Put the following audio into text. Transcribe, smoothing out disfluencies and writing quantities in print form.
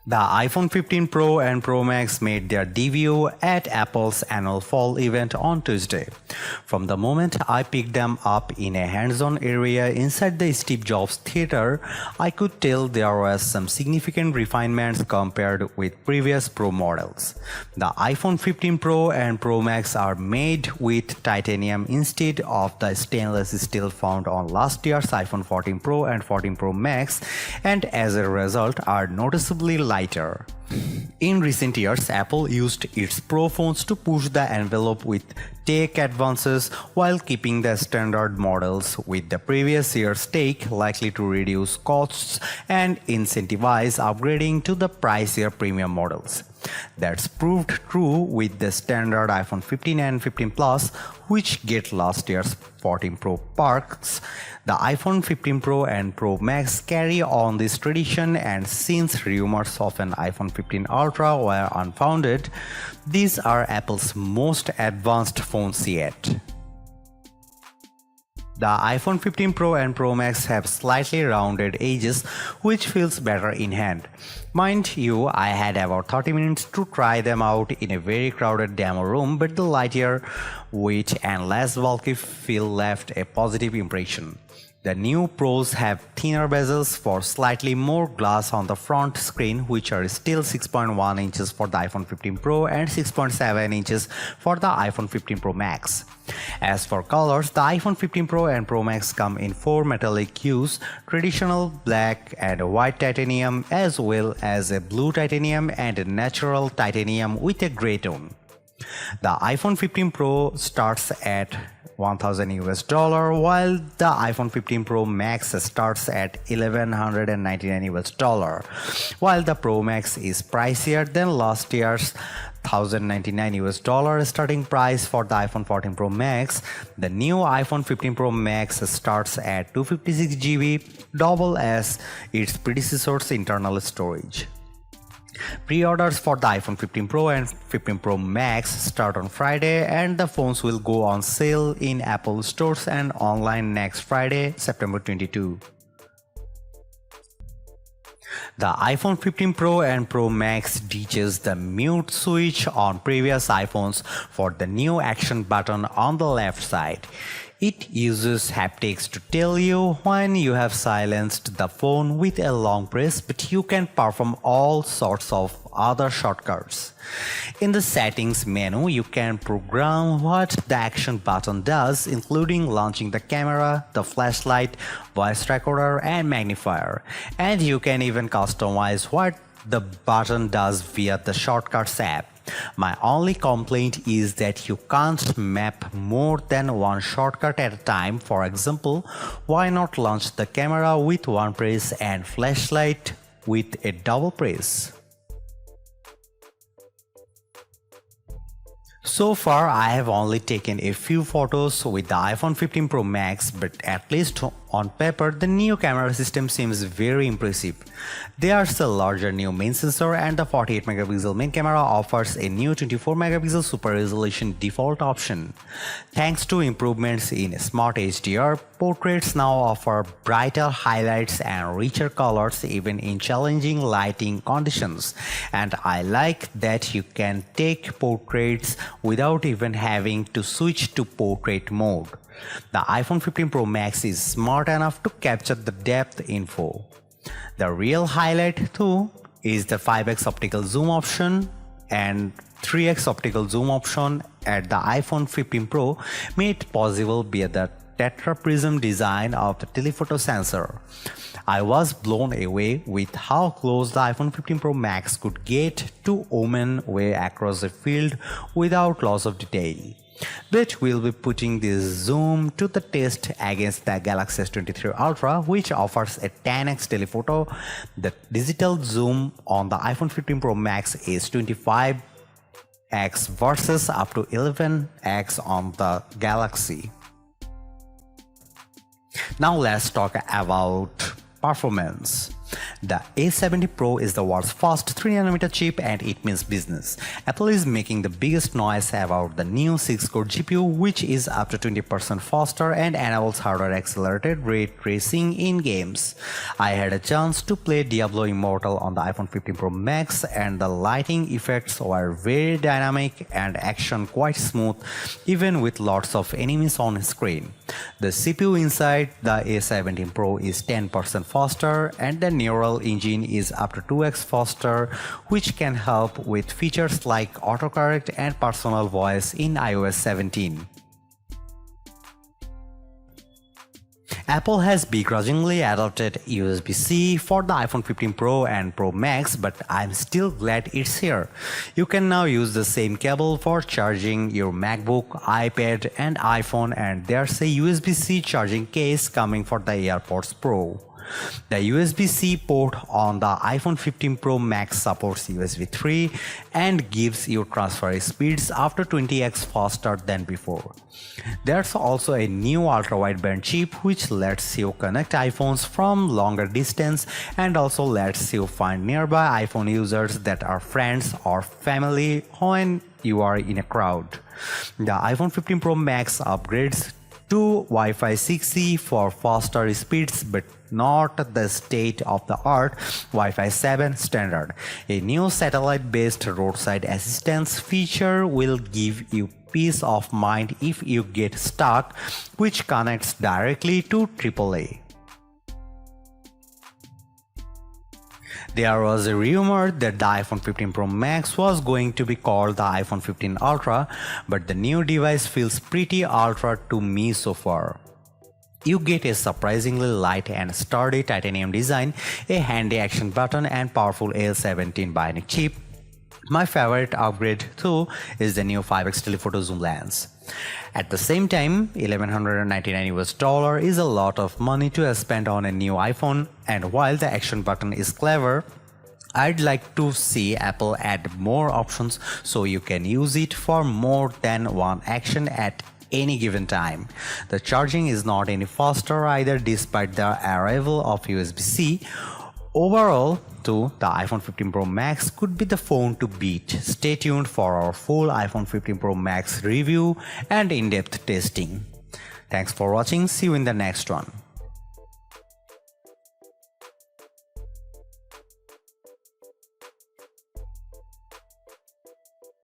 The iPhone 15 Pro and Pro Max made their debut at Apple's annual fall event on Tuesday. From the moment I picked them up in a hands-on area inside the Steve Jobs Theater, I could tell there was some significant refinements compared with previous Pro models. The iPhone 15 Pro and Pro Max are made with titanium instead of the stainless steel found on last year's iPhone 14 Pro and 14 Pro Max, and as a result are noticeably lighter. In recent years, Apple used its Pro phones to push the envelope with tech advances while keeping the standard models with the previous year's tech, likely to reduce costs and incentivize upgrading to the pricier premium models. That's proved true with the standard iPhone 15 and 15 Plus, which get last year's 14 Pro perks. The iPhone 15 Pro and Pro Max carry on this tradition, and since rumors of an iPhone 15 Ultra were unfounded, these are Apple's most advanced phones yet. The iPhone 15 Pro and Pro Max have slightly rounded edges, which feels better in hand. Mind you, I had about 30 minutes to try them out in a very crowded demo room, but the lighter weight and less bulky feel left a positive impression. The new Pros have thinner bezels for slightly more glass on the front screen, which are still 6.1 inches for the iPhone 15 Pro and 6.7 inches for the iPhone 15 Pro Max. As for colors, the iPhone 15 Pro and Pro Max come in 4 metallic hues: traditional black and white titanium, as well as a blue titanium and a natural titanium with a gray tone. The iPhone 15 Pro starts at $1,000 while the iPhone 15 Pro Max starts at $1,199, while the Pro Max is pricier than last year's $1,099 starting price for the iPhone 14 Pro Max. The new iPhone 15 Pro Max starts at 256 GB, double as its predecessor's internal storage. Pre-orders for the iPhone 15 Pro and 15 Pro Max start on Friday, and the phones will go on sale in Apple stores and online next Friday, September 22. The iPhone 15 Pro and Pro Max ditches the mute switch on previous iPhones for the new action button on the left side. It uses haptics to tell you when you have silenced the phone with a long press, but you can perform all sorts of other shortcuts. In the settings menu, you can program what the action button does, including launching the camera, the flashlight, voice recorder, and magnifier. And you can even customize what the button does via the Shortcuts app. My only complaint is that you can't map more than one shortcut at a time. For example, why not launch the camera with one press and flashlight with a double press? So far, I have only taken a few photos with the iPhone 15 Pro Max, but at least on paper, the new camera system seems very impressive. There's a larger new main sensor, and the 48 megapixel main camera offers a new 24 megapixel super resolution default option. Thanks to improvements in Smart HDR, portraits now offer brighter highlights and richer colors even in challenging lighting conditions. And I like that you can take portraits without even having to switch to portrait mode. The iPhone 15 Pro Max is smart enough to capture the depth info. The real highlight though is the 5x optical zoom option and 3x optical zoom option at the iPhone 15 Pro, made possible via the tetra prism design of the telephoto sensor. I was blown away with how close the iPhone 15 Pro Max could get to omen way across the field without loss of detail. But we'll be putting this zoom to the test against the Galaxy S23 Ultra, which offers a 10x telephoto. The digital zoom on the iPhone 15 Pro Max is 25x versus up to 11x on the Galaxy. Now let's talk about performance. The A70 Pro is the world's first 3nm chip and it means business. Apple is making the biggest noise about the new 6-core GPU, which is up to 20% faster and enables hardware accelerated ray tracing in games. I had a chance to play Diablo Immortal on the iPhone 15 Pro Max and the lighting effects were very dynamic and action quite smooth even with lots of enemies on screen. The CPU inside the A17 Pro is 10% faster and the neural engine is up to 2x faster, which can help with features like autocorrect and personal voice in iOS 17. Apple has begrudgingly adopted USB-C for the iPhone 15 Pro and Pro Max, but I'm still glad it's here. You can now use the same cable for charging your MacBook, iPad and iPhone, and there's a USB-C charging case coming for the AirPods Pro. The USB-C port on the iPhone 15 Pro Max supports USB 3 and gives you transfer speeds up to 20x faster than before. There's also a new ultra-wideband chip which lets you connect iPhones from longer distance and also lets you find nearby iPhone users that are friends or family when you are in a crowd. The iPhone 15 Pro Max upgrades to Wi-Fi 6E for faster speeds but not the state-of-the-art Wi-Fi 7 standard. A new satellite-based roadside assistance feature will give you peace of mind if you get stuck, which connects directly to AAA. There was a rumor that the iPhone 15 Pro Max was going to be called the iPhone 15 Ultra, but the new device feels pretty ultra to me so far. You get a surprisingly light and sturdy titanium design, a handy action button and powerful A17 bionic chip. My favorite upgrade though is the new 5x telephoto zoom lens. At the same time, $1,199 is a lot of money to spend on a new iPhone, and while the action button is clever, I'd like to see Apple add more options so you can use it for more than one action at any given time. The charging is not any faster either despite the arrival of USB-C. Overall, though, the iPhone 15 Pro Max could be the phone to beat. Stay tuned for our full iPhone 15 Pro Max review and in-depth testing. Thanks for watching. See you in the next one.